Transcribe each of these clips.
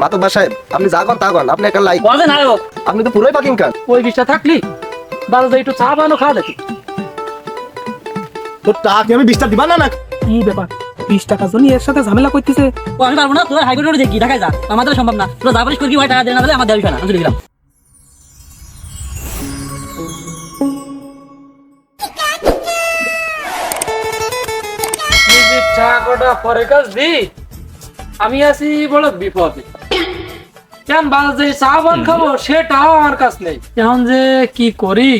মাতব্বর সাহেব, আপনি যা কন তা কন, আপনি একটা লাইক বলেন নায়ক, আপনি তো পুরোই পাকিং খান। ওই বিষটা থাকলি বাজারে একটু চা বানো খাওয়া দেখি। তোর টাকা আমি 20টা দিবা না নাকি? কি ব্যাপার 20 টাকা জন্য এর সাথে ঝামেলা করতেছে? ও আমি পারবো না, তোর হাইকোর্টে দেখি ঢাকায় যা, আমাদের সম্ভব না। তোরা যা পারিস করি, ভাই টাকা দেয় না বলে আমার দেওয়া বিষয় না, আমি চলে গেলাম। টাকাটা পরে কাজ দি, আমি আছি বড় বিপদে। কেন বাজারে চা বান খাবো সেটাও আমার কাছে নেই। এখন যে কি করি,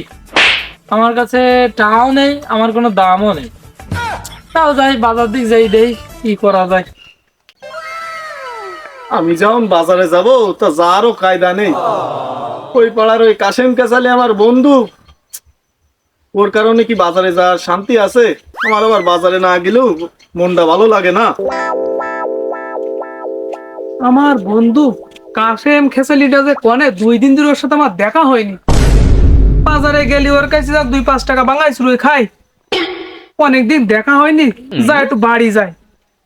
আমার কাছে টাকাও নেই, আমার কোনো দামও নেই। তাও যাই বাজার দিক যাই দেই কি করা যায়। আমি যখন বাজারে যাব তা যারও কায়দা নেই। ওই পাড়ার ওই কাশেম কাসালি আমার বন্ধু, ওর কারণে কি বাজারে যাওয়ার শান্তি আছে? আমার আবার বাজারে না গেলেও মনটা ভালো লাগে না। আমার বন্ধু কাশেম খেসালিটা যে কনে 2 দিন ধরে ওর সাথে আমার দেখা হয়নি। বাজারে গেলি ওর কাছে যা 2-5 টাকা বাঙাইছিল খাই, অনেকদিন দেখা হয়নি। যা একটু বাড়ি যায়,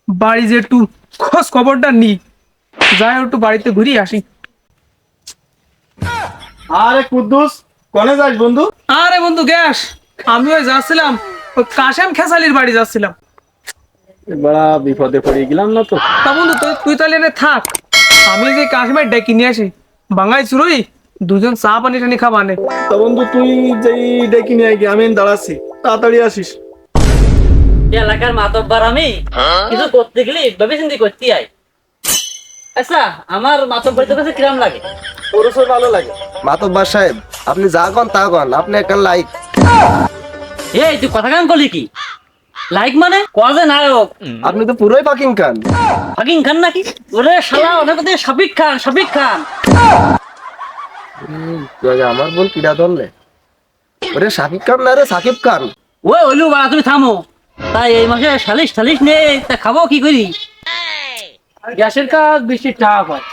বাড়ি যে একটু খোঁজ খবরটা নি, যাই একটু বাড়িতে ঘুরি আসি। আরে কুদ্দুস, কনে যাস বন্ধু? আরে বন্ধু গ্যাস, আমি ওই যাচ্ছিলাম ওই কাশেম খেসালির বাড়ি যাচ্ছিলাম। বড় বিপদে পড়ে গেলাম না তো? তা বন্ধু তুই তাহলে এনে থাক, আমি যে কাশেমের ডেকে নিয়ে আসি। বাঙাই চুরই দুজন চা পানি টানি খাবানে। তা বন্ধু তুই যেই ডেকে নিয়ে গিয়ে আমি দাঁড়াচ্ছি, তাড়াতাড়ি আসিস। এলাকার মাতব্বর আমি, কিছু করতে গেলে ভেবে চিন্তি করতে আই। আচ্ছা, আমার মাতব্বরের কাছে কিরাম লাগে? ওরসও ভালো লাগে। মাতব্বর সাহেব, আপনি যা কন তা কন, আপনি একটা লাইক এই তুই কথা কান করলি কি? লাইক মানে কজে নায়ক, আপনি তো পুরোই পাকিং খান। ফাকিং খান নাকি? ওরে শালা, অনেক সাবিক খান, সাবিক খান। তুই আগে আমার বল কিরা ধরলে? ওরে সাকিব খান না রে, সাকিব খান। ওই হইলু বাড়া, তুমি থামো। তাই এই মাসে সালিশ টালিশ নেই, তা খাবো কি করি? গ্যাসের কাজ বেশি টাকা পায়,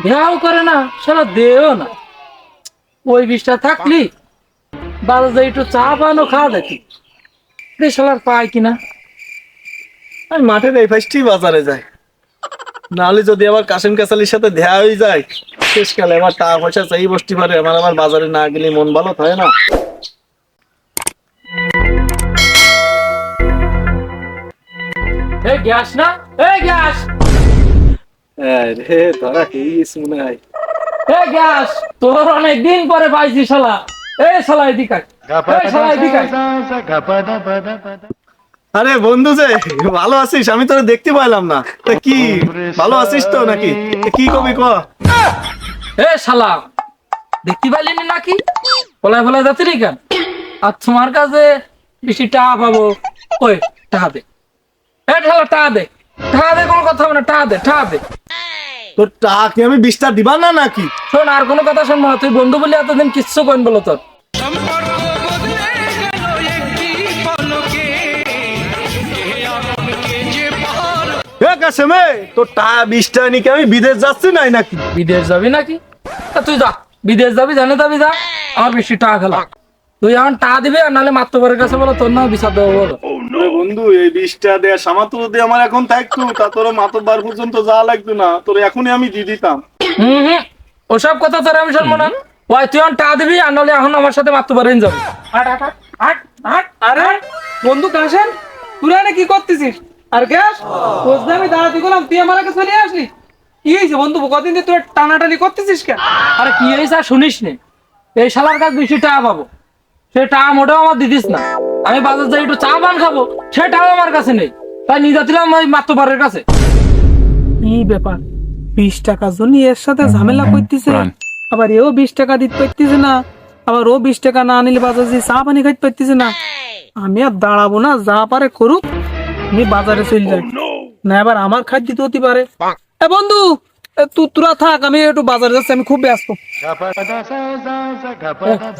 দেওয়াও করে না, সারা দেও না। ওই বিষটা থাকলি বাজারে একটু চা পানো খাওয়া দেখি, শালার পায় কিনা। আমি মাঠের এই ফাইসটি বাজারে যাই, নাহলে যদি আবার কাশেম কাসালির সাথে দেখা হয়ে যায়, শেষকালে আমার টাকা পয়সা চাই বসতে পারে। আমার আবার বাজারে না গেলে মন ভালো থাকে না। এই গ্যাস না, এই গ্যাস, রে ধরা খেয়ে মনে হয়। এই গ্যাস, তোর অনেকদিন পরে পাইছি শালা। এই শালা এদিকে আয়, এই শালা এদিকে আয়। আরে বন্ধু যে ভালো আছিস? আমি তোরে দেখতে পাইলাম না। তা কি ভালো আছিস তো নাকি? তা কি কবি ক? এ শালা, দেখতে পাইলিনি নাকি? ফলায় ফলায় যাচ্ছে নি কেন? আর তোমার কাছে বেশি টাকা পাবো, ওই টাকা দে। এ শালা টাকা দে, টাকা দে, কোনো কথা হবে না, টাকা দে, টাকা দে। তোর টাকা কি আমি 20টা দিবা না নাকি? শোন, আর কোনো কথা শুনবো না। তুই বন্ধু বলে এতদিন কিচ্ছু কইন বলো তোর। কাশেমে, তোর টাকা 20টা নিকে আমি বিদেশ যাচ্ছি নাই নাকি? বিদেশ যাবি নাকি? তা তুই যা, বিদেশ যাবি, জানে যাবি, যা। আমার বেশি টাকা খেলা, তুই এখন টাকা দিবি, আর নাহলে মাত্রবারের কাছে বলো তোর নাম বিচার দেবো বলো। ওরে বন্ধু, এই 20টা দেয়া সামাত্র যদি আমার এখন থাকতো, তা তোর মাতব্বার পর্যন্ত যাওয়া লাগতো না। তোর এখনই আমি দিয়ে দিতাম। হম, ওসব কথা তোর আমি শুনবো না। ওই তুই এখন টাকা দিবি, আর নাহলে এখন আমার সাথে মাত্রবারেন যাবি। হাট হাট হাট হাট হাট। আরে বন্ধু কাশেম, তুই এনে কি করতেছিস? আর গ্যাস, বুঝতে আমি দাঁড়াতে গেলাম, তুই আমার কাছে চলে আসলি। কি হয়েছে বন্ধু, কদিন দিয়ে তুই টানাটানি করতেছিস কেন? আরে কি হয়েছে আর শুনিস নে, এই শালার কাছে বেশি টাকা পাবো, সে টাকা মোটেও আমার দিদিস না। আমি বাজার যাই একটু চা পান খাবো, সে টাকা আমার কাছে নেই, তাই নিয়ে যাচ্ছিলাম ওই মাত্রবারের কাছে। কি ব্যাপার, 20 টাকার জন্য এর সাথে ঝামেলা করতেছে, আবার এও 20 টাকা দিতে পারতেছে না, আবার ও 20 টাকা না নিলে বাজার যে চা পানি খাইতে পারতেছে না। আমি আর দাঁড়াবো না, যা পারে করুক, আমি বাজারে চলে যাই, না এবার আমার খাদ্য দিতে হতে পারে। এ বন্ধু, তোরা থাক, আমি একটু বাজারে যাচ্ছি, আমি খুব ব্যস্ত।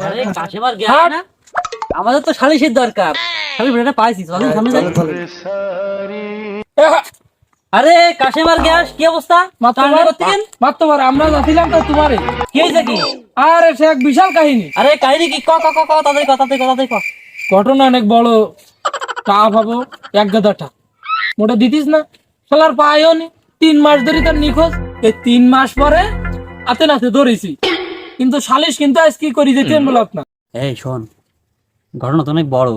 আরে কাশেমার গেল না, আমাদের তো সালিশের দরকার। আমি বেটা পাইছি, চলেন সামনে যাই। আরে কাশেমার গ্যাস, কি অবস্থা? মাত্রবার আমরা যাচ্ছিলাম তো তোমারে। কি হয়েছে কি? আরে সে এক বিশাল কাহিনী। আরে কাহিনী কি? ক ক ক ক তাদের তাদের ক। ঘটনা অনেক বড়, টাকা পাবো 1 গাদাটা, মোটা দিতিস না, শালার পায়ও নি, 3 মাস ধরে তার নিখোঁজ। এই 3 মাস পরে হাতে নাতে ধরেছি, কিন্তু সালিশ কিন্তু আজ কি করি যেতে বলত না। এই শোন, ঘটনা তো অনেক বড়,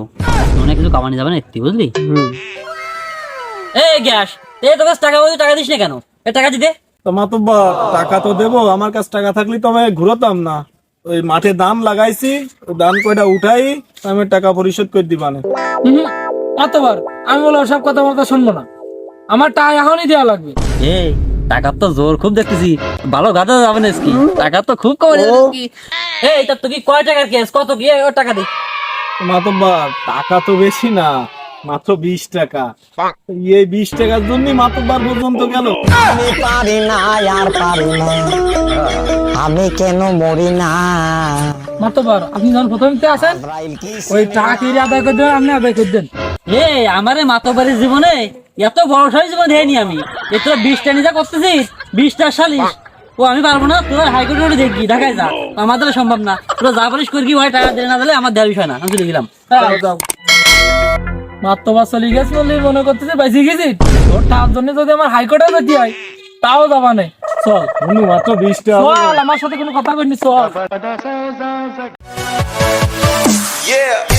অনেক কিছু কামানি যাবে না একটু, বুঝলি? এই গ্যাস, এই তোর কাছে টাকা বলতে টাকা দিস না কেন? এ টাকা দিতে। তো মাতব্বর টাকা তো দেবো, আমার কাছে টাকা থাকলে তো আমি ঘুরতাম না। ওই মাঠে দাম লাগাইছি, ওই দাম কয়টা উঠাই আমি টাকা পরিশোধ করে দিবানে। অতবার আমি বলে ওসব কথা বলতে শুনবো না, আমার টাকা এখনই দেওয়া লাগবে। এই টাকার তো জোর খুব দেখতেছি, ভালো গাদা যাবে না কি? টাকা তো খুব কমে যাবে কি? এই তোর তো কি কয় টাকার কেস, কত কি? ওর টাকা দে। মাতব্বর টাকা তো বেশি না, মাত্র 20 টাকা। এই 20 টাকার জন্যই মাতব্বর পর্যন্ত গেল। আমি পারি না আর পারি না, আমি কেন মরি না। মাতবার আপনি যখন প্রথমতে আসেন ওই টাকা কি আদায় করে দেবেন, আপনি আদায় করে দেন। এই আমারে মাতবাড়ির জীবনে এত বড় সড়ি জীবন দেয়নি আমি। এ তোরা 20টা নিজা করতেছিস, 20টা সালিশ। ও আমি পারবো না, তোরা হাইকোর্টে দেখবি, ঢাকায় যা, আমার দ্বারা সম্ভব না। তোরা যা পারিস করি, ভাই টাকা দিলে না দিলে আমার দেওয়ার বিষয় না, আমি চলে গেলাম। মাতবার চলে গেছে বলে মনে করতেছে বেঁচে গেছি, তোর টাকার জন্য যদি আমার হাইকোর্টে যেতে হয় তাও যাবা নেই। চল উনি মাত্র 20 টাকা। চল, আমার সাথে কোনো কথা কইনি, চল। Yeah.